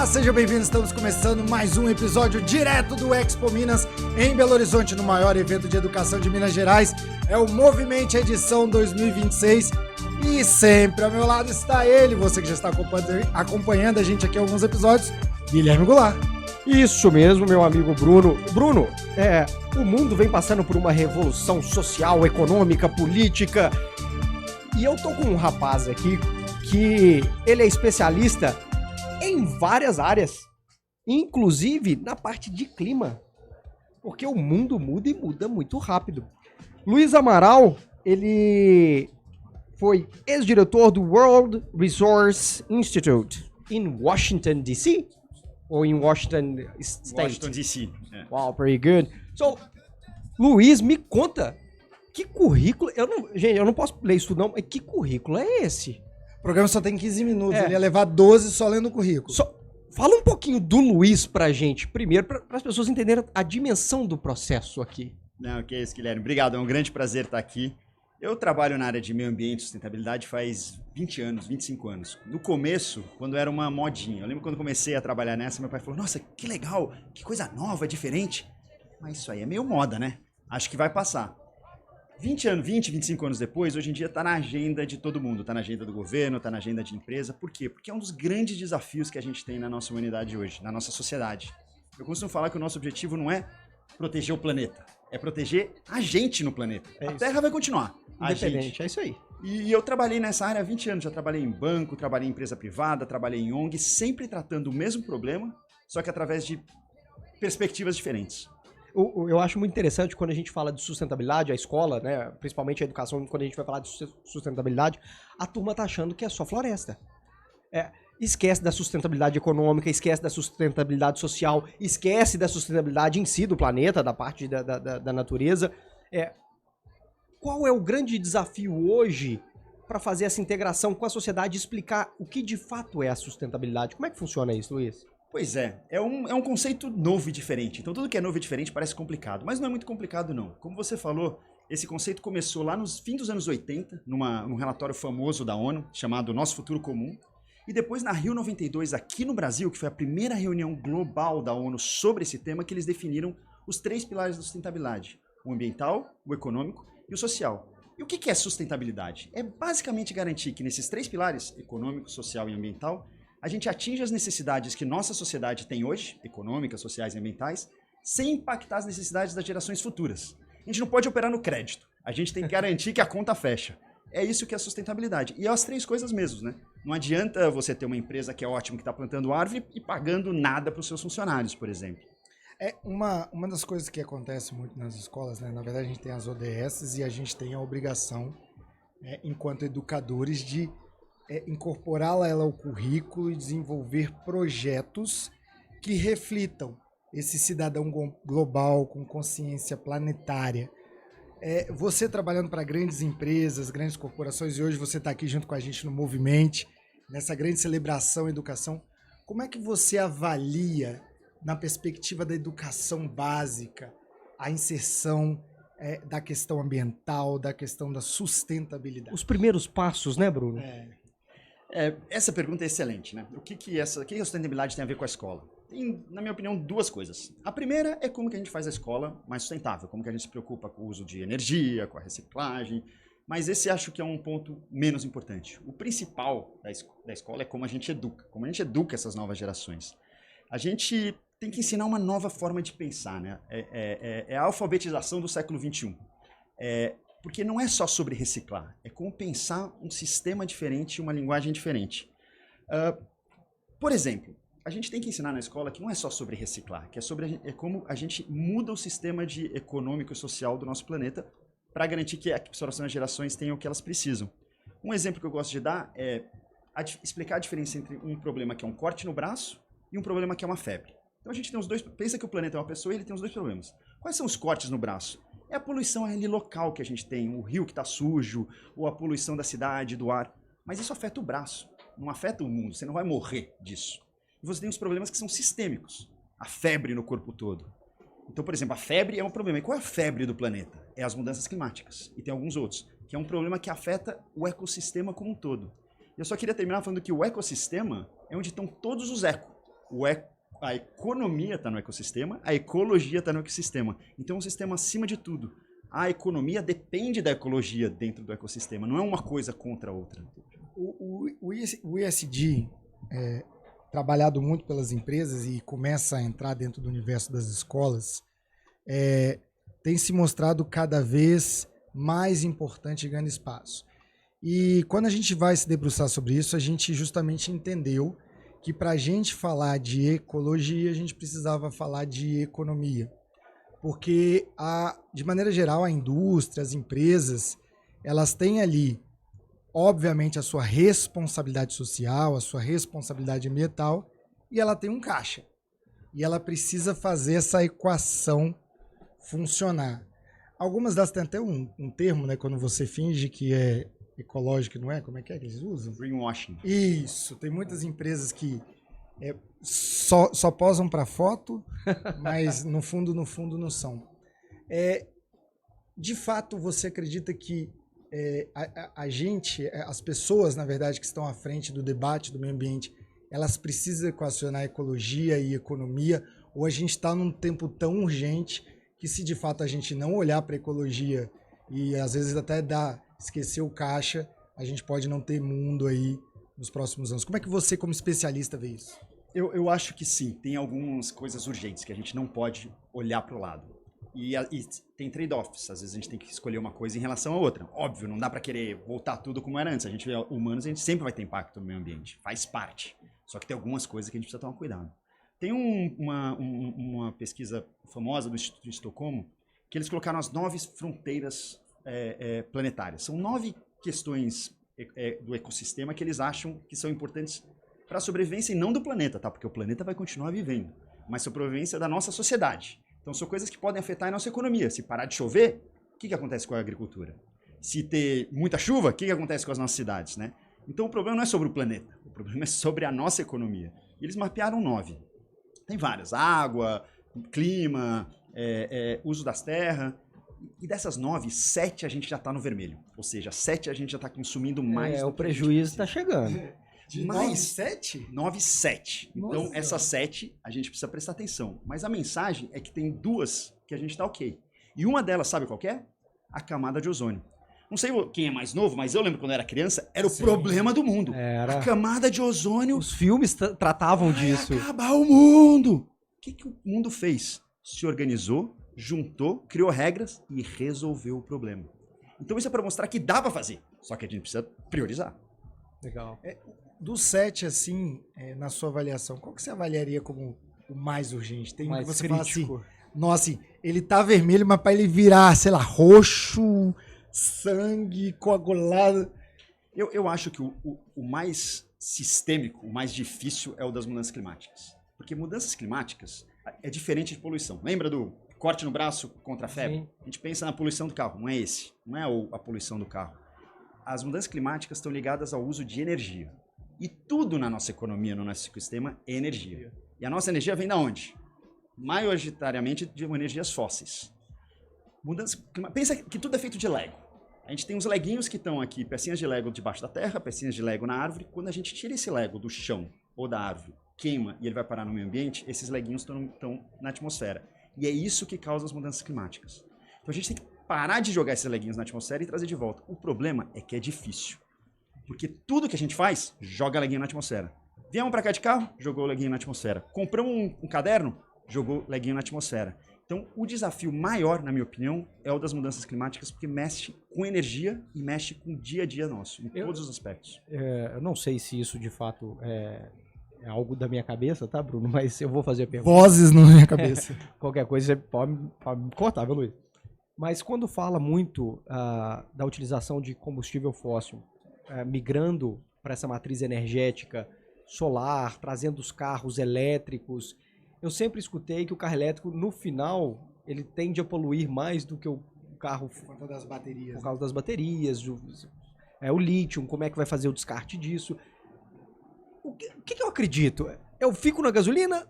Olá, sejam bem-vindos, estamos começando mais um episódio direto do Expo Minas em Belo Horizonte, no maior evento de educação de Minas Gerais. É o Movimente Edição 2026 e sempre ao meu lado está ele, você que já está acompanhando a gente aqui em alguns episódios, Guilherme Goulart. Isso mesmo, meu amigo Bruno. Bruno, o mundo vem passando por uma revolução social, econômica, política, e eu tô com um rapaz aqui que ele é especialista em várias áreas, inclusive na parte de clima, porque o mundo muda e muda muito rápido. Luiz Amaral, ele foi ex-diretor do World Resource Institute em Washington, D.C., ou em Washington State? Washington, D.C. É. Wow, very good. So, Luiz, me conta, que currículo... Gente, eu não posso ler isso não, mas que currículo é esse? O programa só tem 15 minutos, ele ia levar 12 só lendo o currículo. Fala um pouquinho do Luiz pra gente, primeiro, para as pessoas entenderem a dimensão do processo aqui. Não, que isso, Guilherme. Obrigado, é um grande prazer estar aqui. Eu trabalho na área de meio ambiente e sustentabilidade faz 20 anos, 25 anos. No começo, quando era uma modinha, eu lembro quando comecei a trabalhar nessa, meu pai falou, nossa, que legal, que coisa nova, diferente. Mas isso aí é meio moda, né? Acho que vai passar. 25 anos depois, hoje em dia está na agenda de todo mundo, está na agenda do governo, está na agenda de empresa. Por quê? Porque é um dos grandes desafios que a gente tem na nossa humanidade hoje, na nossa sociedade. Eu costumo falar que o nosso objetivo não é proteger o planeta, é proteger a gente no planeta. A Terra vai continuar. Independente, é isso aí. E eu trabalhei nessa área há 20 anos, já trabalhei em banco, trabalhei em empresa privada, trabalhei em ONG, sempre tratando o mesmo problema, só que através de perspectivas diferentes. Eu acho muito interessante quando a gente fala de sustentabilidade, a escola, né, principalmente a educação, quando a gente vai falar de sustentabilidade, a turma tá achando que é só floresta. Esquece da sustentabilidade econômica, esquece da sustentabilidade social, esquece da sustentabilidade em si do planeta, da parte da natureza. Qual é o grande desafio hoje para fazer essa integração com a sociedade e explicar o que de fato é a sustentabilidade? Como é que funciona isso, Luiz? Pois é um conceito novo e diferente. Então tudo que é novo e diferente parece complicado, mas não é muito complicado não. Como você falou, esse conceito começou lá nos fins dos anos 80, num relatório famoso da ONU, chamado Nosso Futuro Comum, e depois na Rio 92, aqui no Brasil, que foi a primeira reunião global da ONU sobre esse tema, que eles definiram os 3 pilares da sustentabilidade: o ambiental, o econômico e o social. E o que é sustentabilidade? É basicamente garantir que nesses 3 pilares, econômico, social e ambiental, a gente atinge as necessidades que nossa sociedade tem hoje, econômicas, sociais e ambientais, sem impactar as necessidades das gerações futuras. A gente não pode operar no crédito, a gente tem que garantir que a conta fecha. É isso que é sustentabilidade. E é as 3 coisas mesmo, né? Não adianta você ter uma empresa que é ótima, que está plantando árvore e pagando nada para os seus funcionários, por exemplo. Uma das coisas que acontece muito nas escolas, né? Na verdade, a gente tem as ODS e a gente tem a obrigação, enquanto educadores, de incorporá-la ela ao currículo e desenvolver projetos que reflitam esse cidadão global com consciência planetária. Você trabalhando para grandes empresas, grandes corporações, e hoje você está aqui junto com a gente no Movimente, nessa grande celebração educação, como é que você avalia, na perspectiva da educação básica, a inserção da questão ambiental, da questão da sustentabilidade? Os primeiros passos, né, Bruno? Essa pergunta é excelente, né? O que a sustentabilidade tem a ver com a escola? Tem, na minha opinião, 2 coisas. A primeira é como que a gente faz a escola mais sustentável, como que a gente se preocupa com o uso de energia, com a reciclagem, mas esse acho que é um ponto menos importante. O principal da escola é como a gente educa essas novas gerações. A gente tem que ensinar uma nova forma de pensar, né? É a alfabetização do século XXI. Porque não é só sobre reciclar, é como pensar um sistema diferente, uma linguagem diferente. Por exemplo, a gente tem que ensinar na escola que não é só sobre reciclar, que é como a gente muda o sistema econômico e social do nosso planeta para garantir que as próximas gerações tenham o que elas precisam. Um exemplo que eu gosto de dar é explicar a diferença entre um problema que é um corte no braço e um problema que é uma febre. Então a gente tem os dois, pensa que o planeta é uma pessoa e ele tem os 2 problemas. Quais são os cortes no braço? É a poluição ali local que a gente tem, o rio que está sujo, ou a poluição da cidade, do ar. Mas isso afeta o braço, não afeta o mundo, você não vai morrer disso. E você tem os problemas que são sistêmicos, a febre no corpo todo. Então, por exemplo, a febre é um problema. E qual é a febre do planeta? É as mudanças climáticas. E tem alguns outros, que é um problema que afeta o ecossistema como um todo. Eu só queria terminar falando que o ecossistema é onde estão todos os A economia está no ecossistema, a ecologia está no ecossistema. Então, é um sistema acima de tudo. A economia depende da ecologia dentro do ecossistema, não é uma coisa contra a outra. O ESG é trabalhado muito pelas empresas e começa a entrar dentro do universo das escolas, tem se mostrado cada vez mais importante e ganhando espaço. E quando a gente vai se debruçar sobre isso, a gente justamente entendeu que para a gente falar de ecologia, a gente precisava falar de economia. Porque, de maneira geral, a indústria, as empresas, elas têm ali, obviamente, a sua responsabilidade social, a sua responsabilidade ambiental, e ela tem um caixa. E ela precisa fazer essa equação funcionar. Algumas delas têm até um termo, né, quando você finge que é ecológico, não é? Como é que eles usam? Greenwashing. Isso. Tem muitas empresas que só posam para foto, mas no fundo não são. De fato, você acredita que as pessoas, na verdade, que estão à frente do debate do meio ambiente, elas precisam equacionar ecologia e economia, ou a gente está num tempo tão urgente que, se de fato a gente não olhar para a ecologia e às vezes até esquecer o caixa, a gente pode não ter mundo aí nos próximos anos. Como é que você, como especialista, vê isso? Eu acho que sim, tem algumas coisas urgentes que a gente não pode olhar para o lado. E tem trade-offs, às vezes a gente tem que escolher uma coisa em relação à outra. Óbvio, não dá para querer voltar tudo como era antes. A gente é humanos, a gente sempre vai ter impacto no meio ambiente, faz parte. Só que tem algumas coisas que a gente precisa tomar cuidado. Tem uma pesquisa famosa do Instituto de Estocolmo, que eles colocaram as 9 fronteiras planetárias. São 9 questões do ecossistema que eles acham que são importantes para a sobrevivência e não do planeta, tá? Porque o planeta vai continuar vivendo, mas a sobrevivência da nossa sociedade. Então são coisas que podem afetar a nossa economia. Se parar de chover, o que acontece com a agricultura? Se ter muita chuva, o que acontece com as nossas cidades, né? Então o problema não é sobre o planeta, o problema é sobre a nossa economia. E eles mapearam 9. Tem várias: água, clima, uso das terras. E dessas 9, 7 a gente já está no vermelho. Ou seja, 7 a gente já está consumindo mais. O prejuízo está chegando. De 9, 7? 9, 7. Então, Nossa. essas 7 a gente precisa prestar atenção. Mas a mensagem é que tem 2 que a gente está ok. E uma delas, sabe qual que é? A camada de ozônio. Não sei quem é mais novo, mas eu lembro quando eu era criança, era o problema do mundo. Era. A camada de ozônio. Os filmes tratavam disso. Acabar o mundo! O que o mundo fez? Se organizou, juntou, criou regras e resolveu o problema. Então isso é para mostrar que dá para fazer, só que a gente precisa priorizar. Legal. Do 7, assim, na sua avaliação, qual que você avaliaria como o mais urgente? Tem um que você fala assim, nossa, assim, ele tá vermelho, mas para ele virar, sei lá, roxo, sangue, coagulado. Eu acho que o mais sistêmico, o mais difícil é o das mudanças climáticas. Porque mudanças climáticas é diferente de poluição. Lembra do corte no braço contra a febre? Sim. A gente pensa na poluição do carro, não é esse. Não é a poluição do carro. As mudanças climáticas estão ligadas ao uso de energia. E tudo na nossa economia, no nosso ecossistema, é energia. E a nossa energia vem de onde? Majoritariamente de energias fósseis. Pensa que tudo é feito de Lego. A gente tem uns leguinhos que estão aqui, pecinhas de Lego debaixo da terra, pecinhas de Lego na árvore. Quando a gente tira esse Lego do chão ou da árvore, queima e ele vai parar no meio ambiente, esses leguinhos estão na atmosfera. E é isso que causa as mudanças climáticas. Então a gente tem que parar de jogar esses leguinhos na atmosfera e trazer de volta. O problema é que é difícil. Porque tudo que a gente faz, joga leguinho na atmosfera. Viemos para cá de carro, jogou leguinho na atmosfera. Compramos um caderno, jogou leguinho na atmosfera. Então, o desafio maior, na minha opinião, é o das mudanças climáticas, porque mexe com energia e mexe com o dia a dia nosso, em todos os aspectos. Eu não sei se isso, de fato, é algo da minha cabeça, tá, Bruno? Mas eu vou fazer a pergunta. Vozes na minha cabeça. Qualquer coisa você pode me cortar, viu, Luiz? Mas quando fala muito da utilização de combustível fóssil, migrando para essa matriz energética solar, trazendo os carros elétricos, eu sempre escutei que o carro elétrico, no final, ele tende a poluir mais do que o carro... Por conta das baterias. Por causa das baterias, o lítio, como é que vai fazer o descarte disso. O que eu acredito? Eu fico na gasolina,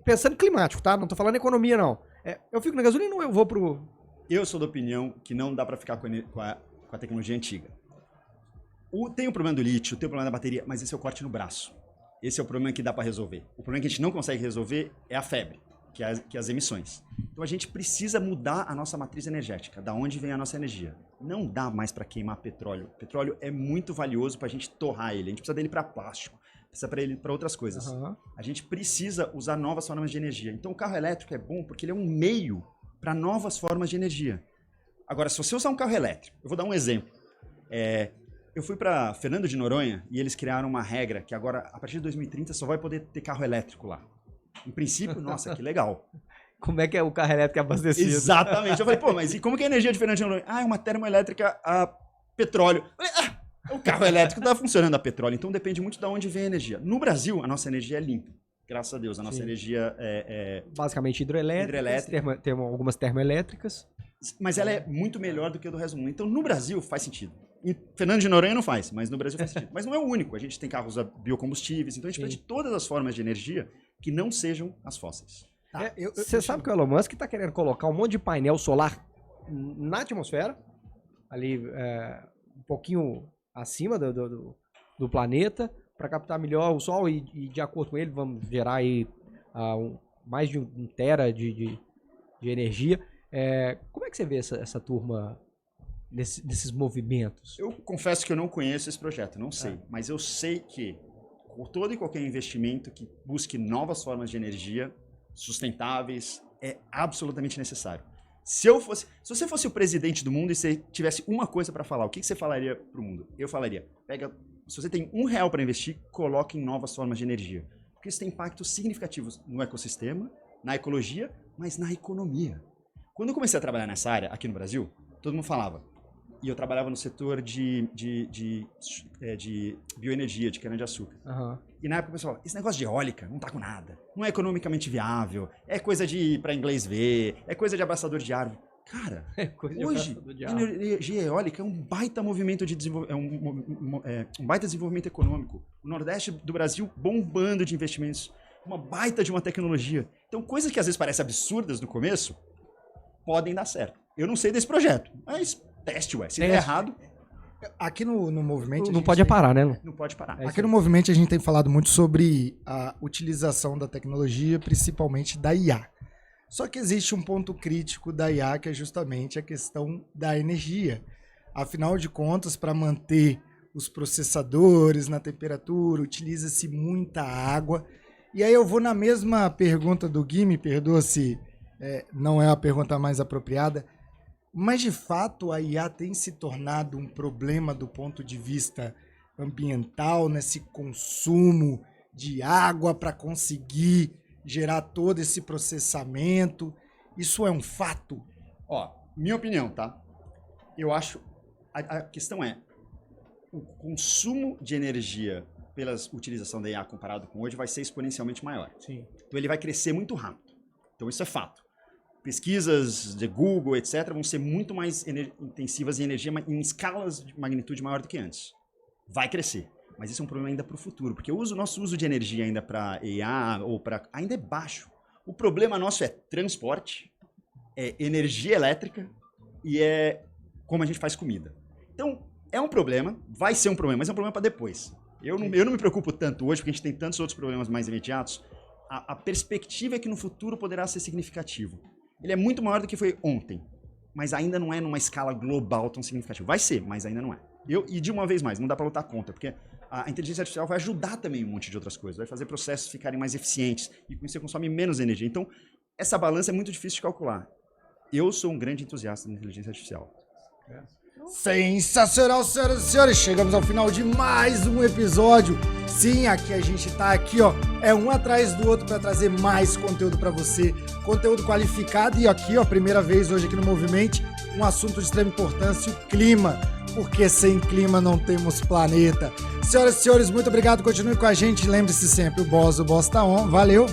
pensando em climático, tá? Não tô falando em economia, não. Eu fico na gasolina ou eu vou pro... Eu sou da opinião que não dá para ficar com a tecnologia antiga. Tem o problema do lítio, tem o problema da bateria, mas esse é o corte no braço. Esse é o problema que dá para resolver. O problema que a gente não consegue resolver é a febre, que é as emissões. Então a gente precisa mudar a nossa matriz energética, da onde vem a nossa energia. Não dá mais para queimar petróleo. Petróleo é muito valioso para a gente torrar ele. A gente precisa dele para plástico, precisa para outras coisas. A gente precisa usar novas formas de energia. Então o carro elétrico é bom porque ele é um meio para novas formas de energia. Agora, se você usar um carro elétrico, eu vou dar um exemplo. Eu fui para Fernando de Noronha e eles criaram uma regra que agora, a partir de 2030, só vai poder ter carro elétrico lá. Em princípio, nossa, que legal. Como é que é o carro elétrico abastecido? Exatamente. Eu falei, pô, mas e como que é a energia de Fernando de Noronha? Ah, é uma termoelétrica a petróleo. Eu falei, o carro elétrico está funcionando a petróleo, então depende muito de onde vem a energia. No Brasil, a nossa energia é limpa. Graças a Deus, a nossa energia é basicamente hidrelétrica. Tem algumas termoelétricas. Mas ela é muito melhor do que a do resto do mundo. Então, no Brasil, faz sentido. Em Fernando de Noronha não faz, mas no Brasil faz sentido. Mas não é o único. A gente tem carros a biocombustíveis, então a gente precisa de todas as formas de energia que não sejam as fósseis. Você sabe que o Elon Musk está querendo colocar um monte de painel solar na atmosfera, ali um pouquinho acima do planeta, para captar melhor o Sol e, de acordo com ele, vamos gerar aí mais de 1 tera de energia. Como é que você vê essa turma nesses movimentos? Eu confesso que eu não conheço esse projeto, não sei. Mas eu sei que todo e qualquer investimento que busque novas formas de energia sustentáveis é absolutamente necessário. Se você fosse o presidente do mundo e você tivesse uma coisa para falar, o que você falaria para o mundo? Eu falaria, se você tem R$1 para investir, coloque em novas formas de energia. Porque isso tem impactos significativos no ecossistema, na ecologia, mas na economia. Quando eu comecei a trabalhar nessa área, aqui no Brasil, todo mundo falava. E eu trabalhava no setor de bioenergia, de cana-de-açúcar. E na época o pessoal falava, esse negócio de eólica não tá com nada. Não é economicamente viável. É coisa para inglês ver. É coisa de abraçador de árvore. Cara, hoje, energia eólica é um baita movimento de desenvolvimento, um baita desenvolvimento econômico. O Nordeste do Brasil bombando de investimentos. Uma baita de uma tecnologia. Então, coisas que às vezes parecem absurdas no começo, podem dar certo. Eu não sei desse projeto, mas teste, se der errado... Aqui no Movimento... Não pode parar, né? Não pode parar. Aqui no Movimento a gente tem falado muito sobre a utilização da tecnologia, principalmente da IA. Só que existe um ponto crítico da IA, que é justamente a questão da energia. Afinal de contas, para manter os processadores na temperatura, utiliza-se muita água. E aí eu vou na mesma pergunta do Gui, me perdoa se não é a pergunta mais apropriada, mas de fato a IA tem se tornado um problema do ponto de vista ambiental, nesse consumo de água para conseguir gerar todo esse processamento. Isso é um fato? Minha opinião, tá? Eu acho... A questão é, o consumo de energia pela utilização da IA comparado com hoje vai ser exponencialmente maior. Sim. Então ele vai crescer muito rápido. Então isso é fato. Pesquisas de Google, etc., vão ser muito mais intensivas em energia, em escalas de magnitude maior do que antes. Vai crescer. Mas isso é um problema ainda para o futuro, porque o nosso uso de energia ainda para IA ainda é baixo. O problema nosso é transporte, é energia elétrica e é como a gente faz comida. Então, é um problema, vai ser um problema, mas é um problema para depois. Eu não me preocupo tanto hoje, porque a gente tem tantos outros problemas mais imediatos. A perspectiva é que no futuro poderá ser significativo. Ele é muito maior do que foi ontem, mas ainda não é numa escala global tão significativa. Vai ser, mas ainda não é. E de uma vez mais, não dá para lutar contra, porque a inteligência artificial vai ajudar também um monte de outras coisas, vai fazer processos ficarem mais eficientes e com isso você consome menos energia. Então, essa balança é muito difícil de calcular. Eu sou um grande entusiasta da inteligência artificial. Sensacional, senhoras e senhores, chegamos ao final de mais um episódio. Sim, aqui a gente tá aqui, um atrás do outro para trazer mais conteúdo para você, conteúdo qualificado. E aqui, primeira vez hoje aqui no Movimento, um assunto de extrema importância, o clima, porque sem clima não temos planeta. Senhoras e senhores, muito obrigado, continue com a gente, lembre-se sempre, o boss tá on, valeu!